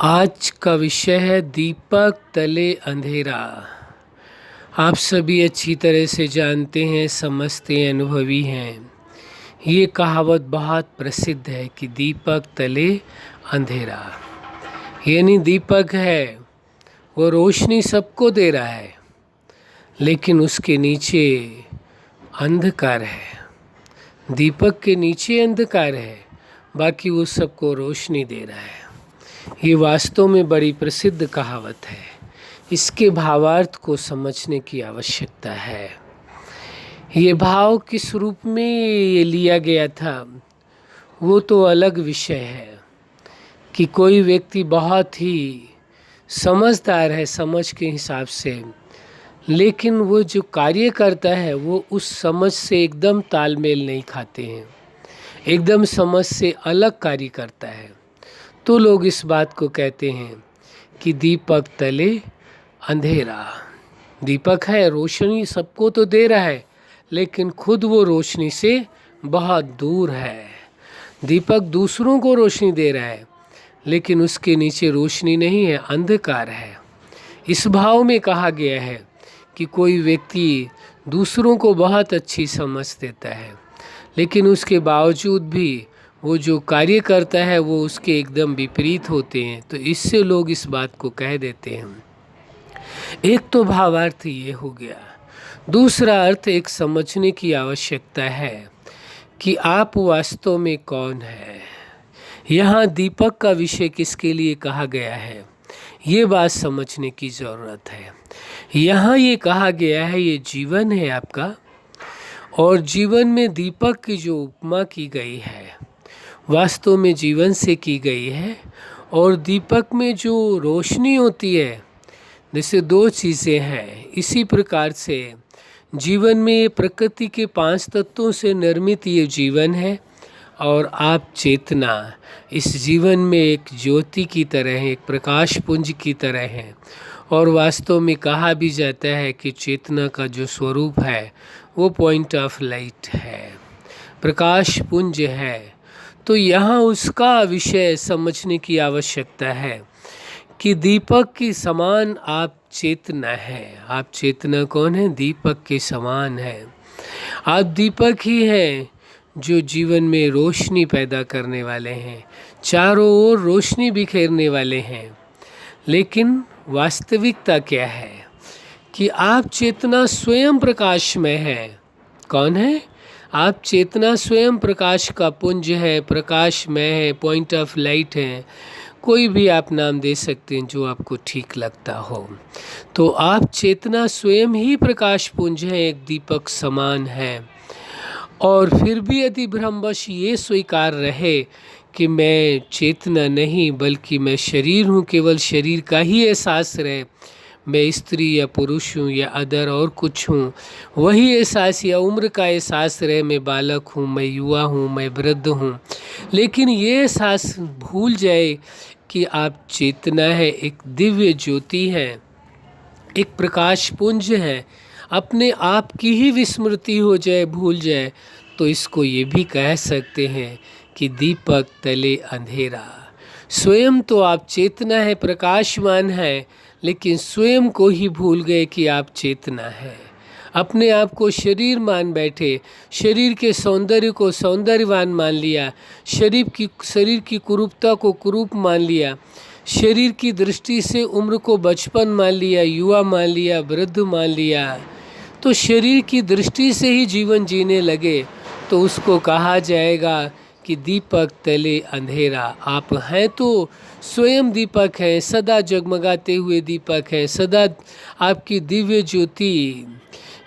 आज का विषय है दीपक तले अंधेरा। आप सभी अच्छी तरह से जानते हैं, समझते हैं, अनुभवी हैं। ये कहावत बहुत प्रसिद्ध है कि दीपक तले अंधेरा, यानी दीपक है वो रोशनी सबको दे रहा है, लेकिन उसके नीचे अंधकार है। दीपक के नीचे अंधकार है, बाकी वो सबको रोशनी दे रहा है। ये वास्तव में बड़ी प्रसिद्ध कहावत है। इसके भावार्थ को समझने की आवश्यकता है। ये भाव किस रूप में ये लिया गया था वो तो अलग विषय है कि कोई व्यक्ति बहुत ही समझदार है समझ के हिसाब से, लेकिन वो जो कार्य करता है वो उस समझ से एकदम तालमेल नहीं खाते हैं, एकदम समझ से अलग कार्य करता है। तो लोग इस बात को कहते हैं कि दीपक तले अंधेरा। दीपक है, रोशनी सबको तो दे रहा है, लेकिन खुद वो रोशनी से बहुत दूर है। दीपक दूसरों को रोशनी दे रहा है, लेकिन उसके नीचे रोशनी नहीं है, अंधकार है। इस भाव में कहा गया है कि कोई व्यक्ति दूसरों को बहुत अच्छी समझ देता है, लेकिन उसके बावजूद भी वो जो कार्य करता है वो उसके एकदम विपरीत होते हैं। तो इससे लोग इस बात को कह देते हैं। एक तो भावार्थ ये हो गया। दूसरा अर्थ एक समझने की आवश्यकता है कि आप वास्तव में कौन है। यहाँ दीपक का विषय किसके लिए कहा गया है, ये बात समझने की ज़रूरत है। यहाँ ये कहा गया है ये जीवन है आपका, और जीवन में दीपक की जो उपमा की गई है वास्तव में जीवन से की गई है। और दीपक में जो रोशनी होती है, जैसे दो चीज़ें हैं, इसी प्रकार से जीवन में ये प्रकृति के 5 तत्वों से निर्मित ये जीवन है, और आप चेतना इस जीवन में एक ज्योति की तरह है, एक प्रकाश पुंज की तरह है। और वास्तव में कहा भी जाता है कि चेतना का जो स्वरूप है वो पॉइंट ऑफ लाइट है, प्रकाश पुंज है। तो यहाँ उसका विषय समझने की आवश्यकता है कि दीपक के समान आप चेतना है। आप चेतना कौन है? दीपक के समान है। आप दीपक ही हैं जो जीवन में रोशनी पैदा करने वाले हैं, चारों ओर रोशनी बिखेरने वाले हैं। लेकिन वास्तविकता क्या है कि आप चेतना स्वयं प्रकाश में है। कौन है? आप चेतना स्वयं प्रकाश का पुंज है, प्रकाश में है, पॉइंट ऑफ लाइट है। कोई भी आप नाम दे सकते हैं जो आपको ठीक लगता हो। तो आप चेतना स्वयं ही प्रकाश पुंज है, एक दीपक समान है। और फिर भी यदि भ्रमवश ये स्वीकार रहे कि मैं चेतना नहीं बल्कि मैं शरीर हूँ, केवल शरीर का ही एहसास रहे, मैं स्त्री या पुरुष हूँ या अदर और कुछ हूँ, वही एहसास या उम्र का एहसास रहे, मैं बालक हूँ, मैं युवा हूँ, मैं वृद्ध हूँ, लेकिन ये एहसास भूल जाए कि आप चेतना है, एक दिव्य ज्योति है, एक प्रकाश पुंज है, अपने आप की ही विस्मृति हो जाए, भूल जाए, तो इसको ये भी कह सकते हैं कि दीपक तले अंधेरा। स्वयं तो आप चेतना है, प्रकाशमान है, लेकिन स्वयं को ही भूल गए कि आप चेतना है। अपने आप को शरीर मान बैठे, शरीर के सौंदर्य को सौंदर्यवान मान लिया, शरीर की कुरूपता को कुरूप मान लिया, शरीर की दृष्टि से उम्र को बचपन मान लिया, युवा मान लिया, वृद्ध मान लिया। तो शरीर की दृष्टि से ही जीवन जीने लगे तो उसको कहा जाएगा कि दीपक तले अंधेरा। आप हैं तो स्वयं दीपक हैं, सदा जगमगाते हुए दीपक हैं, सदा आपकी दिव्य ज्योति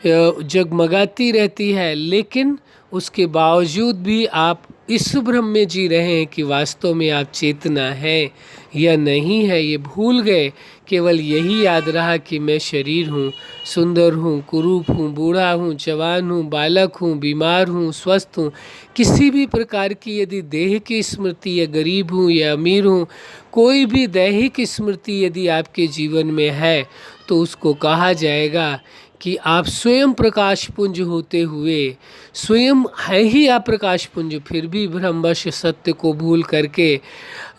जगमगाती रहती है, लेकिन उसके बावजूद भी आप इस भ्रम में जी रहे हैं कि वास्तव में आप चेतना है या नहीं है, ये भूल गए। केवल यही याद रहा कि मैं शरीर हूँ, सुंदर हूँ, कुरूप हूँ, बूढ़ा हूँ, जवान हूँ, बालक हूँ, बीमार हूँ, स्वस्थ हूँ। किसी भी प्रकार की यदि देह की स्मृति, या गरीब हूँ या अमीर हूँ, कोई भी दैहिक स्मृति यदि आपके जीवन में है तो उसको कहा जाएगा कि आप स्वयं प्रकाश पुंज होते हुए स्वयं है ही आप प्रकाश पुंज, फिर भी भ्रमवश सत्य को भूल करके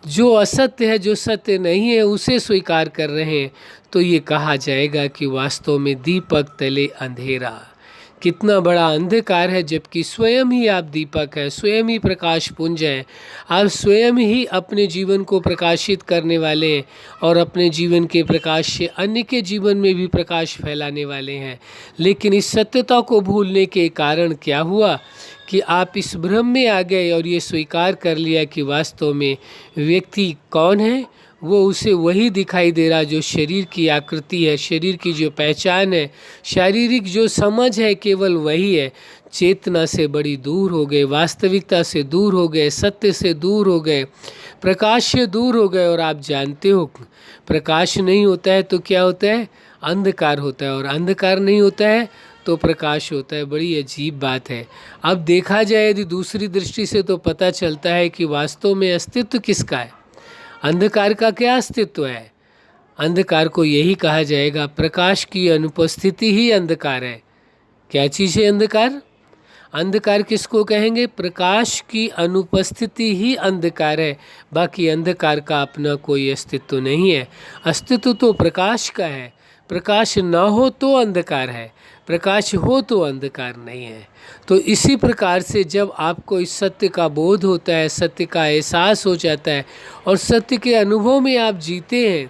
जो असत्य है, जो सत्य नहीं है, उसे स्वीकार कर रहे हैं, तो ये कहा जाएगा कि वास्तव में दीपक तले अंधेरा। कितना बड़ा अंधकार है, जबकि स्वयं ही आप दीपक हैं, स्वयं ही प्रकाश पुंज हैं। आप स्वयं ही अपने जीवन को प्रकाशित करने वाले हैं और अपने जीवन के प्रकाश से अन्य के जीवन में भी प्रकाश फैलाने वाले हैं। लेकिन इस सत्यता को भूलने के कारण क्या हुआ कि आप इस भ्रम में आ गए और ये स्वीकार कर लिया कि वास्तव में व्यक्ति कौन है, वो उसे वही दिखाई दे रहा जो शरीर की आकृति है, शरीर की जो पहचान है, शारीरिक जो समझ है, केवल वही है। चेतना से बड़ी दूर हो गए, वास्तविकता से दूर हो गए, सत्य से दूर हो गए, प्रकाश से दूर हो गए। और आप जानते हो प्रकाश नहीं होता है तो क्या होता है? अंधकार होता है, और अंधकार नहीं होता है तो प्रकाश होता है। बड़ी अजीब बात है। अब देखा जाए यदि दूसरी दृष्टि से तो पता चलता है कि वास्तव में अस्तित्व किसका है? अंधकार का क्या अस्तित्व है? अंधकार को यही कहा जाएगा, प्रकाश की अनुपस्थिति ही अंधकार है। क्या चीज़ है अंधकार? अंधकार किसको कहेंगे? प्रकाश की अनुपस्थिति ही अंधकार है। बाकी अंधकार का अपना कोई अस्तित्व नहीं है। अस्तित्व तो प्रकाश का है। प्रकाश न हो तो अंधकार है, प्रकाश हो तो अंधकार नहीं है। तो इसी प्रकार से जब आपको इस सत्य का बोध होता है, सत्य का एहसास हो जाता है और सत्य के अनुभव में आप जीते हैं,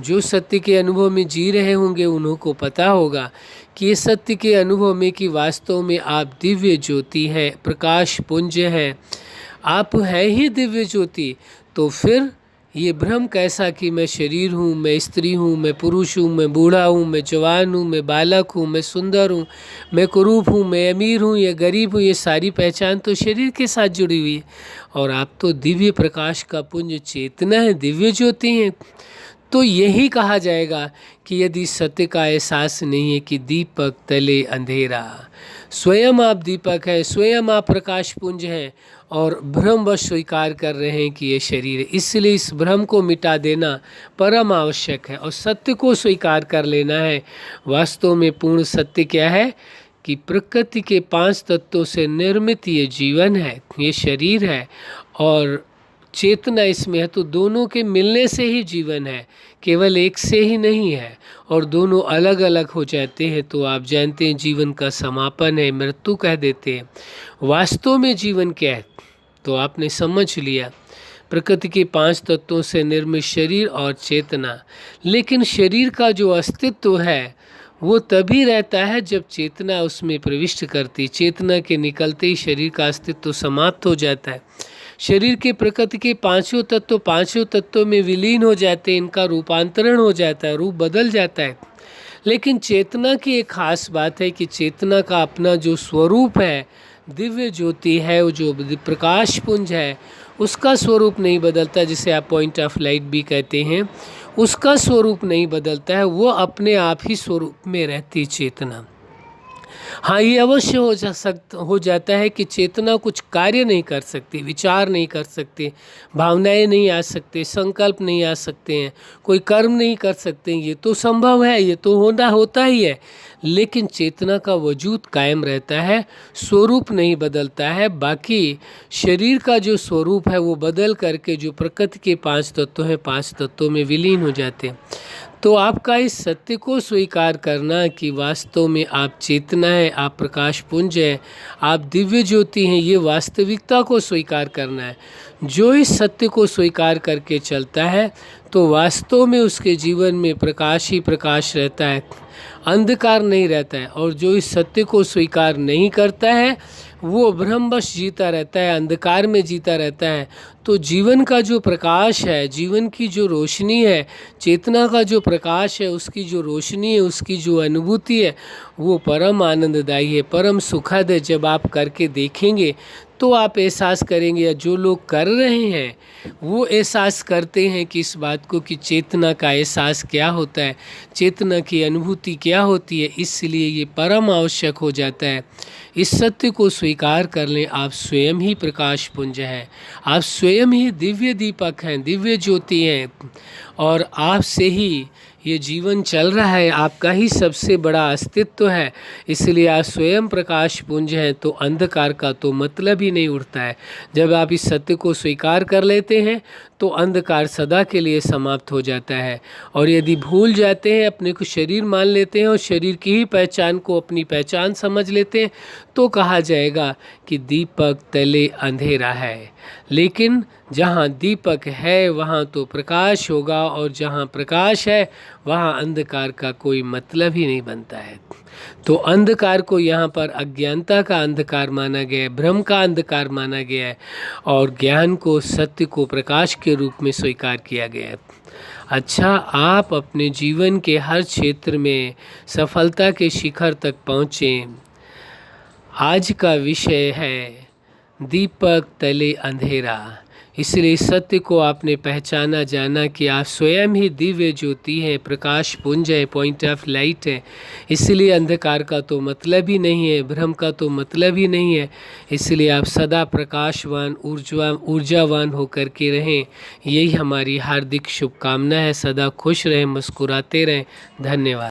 जो सत्य के अनुभव में जी रहे होंगे उन्हों को पता होगा कि ये सत्य के अनुभव में कि वास्तव में आप दिव्य ज्योति हैं, प्रकाश पुंज हैं, आप हैं ही दिव्य ज्योति। तो फिर ये भ्रम कैसा कि मैं शरीर हूँ, मैं स्त्री हूँ, मैं पुरुष हूँ, मैं बूढ़ा हूँ, मैं जवान हूँ, मैं बालक हूँ, मैं सुंदर हूँ, मैं कुरूप हूँ, मैं अमीर हूँ या गरीब हूँ, ये सारी पहचान तो शरीर के साथ जुड़ी हुई है। और आप तो दिव्य प्रकाश का पुंज चेतना है, दिव्य ज्योति हैं। तो यही कहा जाएगा कि यदि सत्य का एहसास नहीं है कि दीपक तले अंधेरा, स्वयं आप दीपक है, स्वयं आप प्रकाश पुंज हैं और भ्रमवश स्वीकार कर रहे हैं कि ये शरीर है, इसलिए इस भ्रम को मिटा देना परम आवश्यक है और सत्य को स्वीकार कर लेना है। वास्तव में पूर्ण सत्य क्या है कि प्रकृति के 5 तत्वों से निर्मित ये जीवन है, ये शरीर है और चेतना इसमें है। तो दोनों के मिलने से ही जीवन है, केवल एक से ही नहीं है। और दोनों अलग अलग हो जाते हैं तो आप जानते हैं जीवन का समापन है, मृत्यु कह देते हैं। वास्तव में जीवन क्या है? तो आपने समझ लिया, प्रकृति के 5 तत्वों से निर्मित शरीर और चेतना। लेकिन शरीर का जो अस्तित्व है वो तभी रहता है जब चेतना उसमें प्रविष्ट करती। चेतना के निकलते ही शरीर का अस्तित्व समाप्त हो जाता है। शरीर के प्रकृति के 5 तत्वों में विलीन हो जाते हैं, इनका रूपांतरण हो जाता है, रूप बदल जाता है। लेकिन चेतना की एक खास बात है कि चेतना का अपना जो स्वरूप है, दिव्य ज्योति है, वो जो प्रकाश पुंज है, उसका स्वरूप नहीं बदलता, जिसे आप पॉइंट ऑफ लाइट भी कहते हैं, उसका स्वरूप नहीं बदलता है, वो अपने आप ही स्वरूप में रहती चेतना। हाँ, ये अवश्य हो जाता है कि चेतना कुछ कार्य नहीं कर सकती, विचार नहीं कर सकती, भावनाएं नहीं आ सकते, संकल्प नहीं आ सकते हैं, कोई कर्म नहीं कर सकते। ये तो संभव है, ये तो होता ही है। लेकिन चेतना का वजूद कायम रहता है, स्वरूप नहीं बदलता है। बाकी शरीर का जो स्वरूप है वो बदल करके जो प्रकृति के 5 तत्व हैं, 5 तत्वों में विलीन हो जाते हैं। तो आपका इस सत्य को स्वीकार करना कि वास्तव में आप चेतना है, आप प्रकाश पुंज है, आप दिव्य ज्योति हैं, ये वास्तविकता को स्वीकार करना है। जो इस सत्य को स्वीकार करके चलता है तो वास्तव में उसके जीवन में प्रकाश ही प्रकाश रहता है, अंधकार नहीं रहता है। और जो इस सत्य को स्वीकार नहीं करता है वो भ्रमवश जीता रहता है, अंधकार में जीता रहता है। तो जीवन का जो प्रकाश है, जीवन की जो रोशनी है, चेतना का जो प्रकाश है, उसकी जो रोशनी है, उसकी जो अनुभूति है, वो परम आनंददायी है, परम सुखद है। जब आप करके देखेंगे तो आप एहसास करेंगे, या जो लोग कर रहे हैं वो एहसास करते हैं कि इस बात को कि चेतना का एहसास क्या होता है, चेतना की अनुभूति क्या होती है। इसलिए ये परम आवश्यक हो जाता है। इस सत्य को स्वीकार कर लें, आप स्वयं ही प्रकाश पुंज हैं, आप स्वयं ही दिव्य दीपक हैं, दिव्य ज्योति हैं, और आपसे ही ये जीवन चल रहा है, आपका ही सबसे बड़ा अस्तित्व है, इसलिए आप स्वयं प्रकाश पुंज हैं, तो अंधकार का तो मतलब ही नहीं उठता है। जब आप इस सत्य को स्वीकार कर लेते हैं तो अंधकार सदा के लिए समाप्त हो जाता है। और यदि भूल जाते हैं, अपने को शरीर मान लेते हैं और शरीर की ही पहचान को अपनी पहचान समझ लेते हैं, तो कहा जाएगा कि दीपक तले अंधेरा है। लेकिन जहाँ दीपक है वहाँ तो प्रकाश होगा, और जहाँ प्रकाश है वहाँ अंधकार का कोई मतलब ही नहीं बनता है। तो अंधकार को यहाँ पर अज्ञानता का अंधकार माना गया है, भ्रम का अंधकार माना गया है, और ज्ञान को, सत्य को प्रकाश के रूप में स्वीकार किया गया है। अच्छा, आप अपने जीवन के हर क्षेत्र में सफलता के शिखर तक पहुँचें। आज का विषय है दीपक तले अंधेरा। इसलिए सत्य को आपने पहचाना, जाना कि आप स्वयं ही दिव्य ज्योति है, प्रकाश पुंज है, पॉइंट ऑफ लाइट है। इसलिए अंधकार का तो मतलब ही नहीं है, भ्रम का तो मतलब ही नहीं है। इसलिए आप सदा प्रकाशवान, ऊर्जावान होकर के रहें। यही हमारी हार्दिक शुभकामना है। सदा खुश रहें, मुस्कुराते रहें। धन्यवाद।